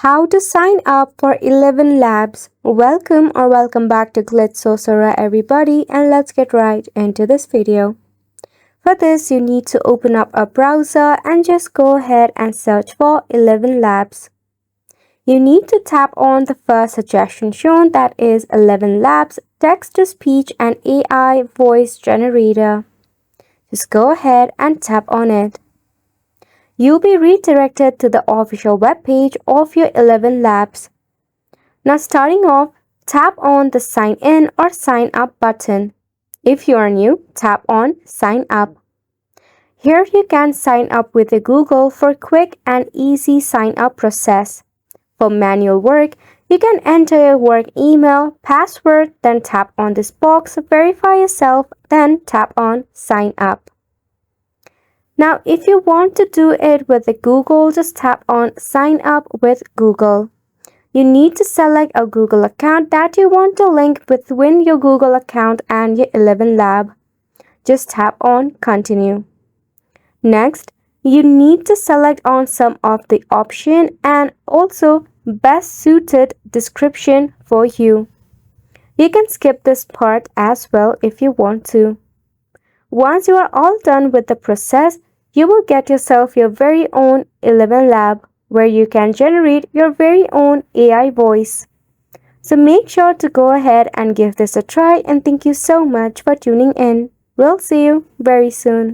How to sign up for 11 Labs. Welcome back to Glitz Sorcerer everybody, and let's get right into this video. For this, you need to open up a browser and just go ahead and search for 11 Labs. You need to tap on the first suggestion shown, that is 11 Labs text-to-speech and AI voice generator. Just go ahead and tap on it. You'll be redirected to the official webpage of your 11 Labs. Now starting off, tap on the Sign In or Sign Up button. If you are new, tap on Sign Up. Here you can sign up with Google for quick and easy sign up process. For manual work, you can enter your work email, password, then tap on this box, verify yourself, then tap on Sign Up. Now, if you want to do it with Google, just tap on Sign Up with Google. You need to select a Google account that you want to link between your Google account and your 11 Lab. Just tap on Continue. Next, you need to select on some of the option and also best suited description for you. You can skip this part as well if you want to. Once you are all done with the process, you will get yourself your very own 11 Lab where you can generate your very own AI voice. So make sure to go ahead and give this a try, and thank you so much for tuning in. We'll see you very soon.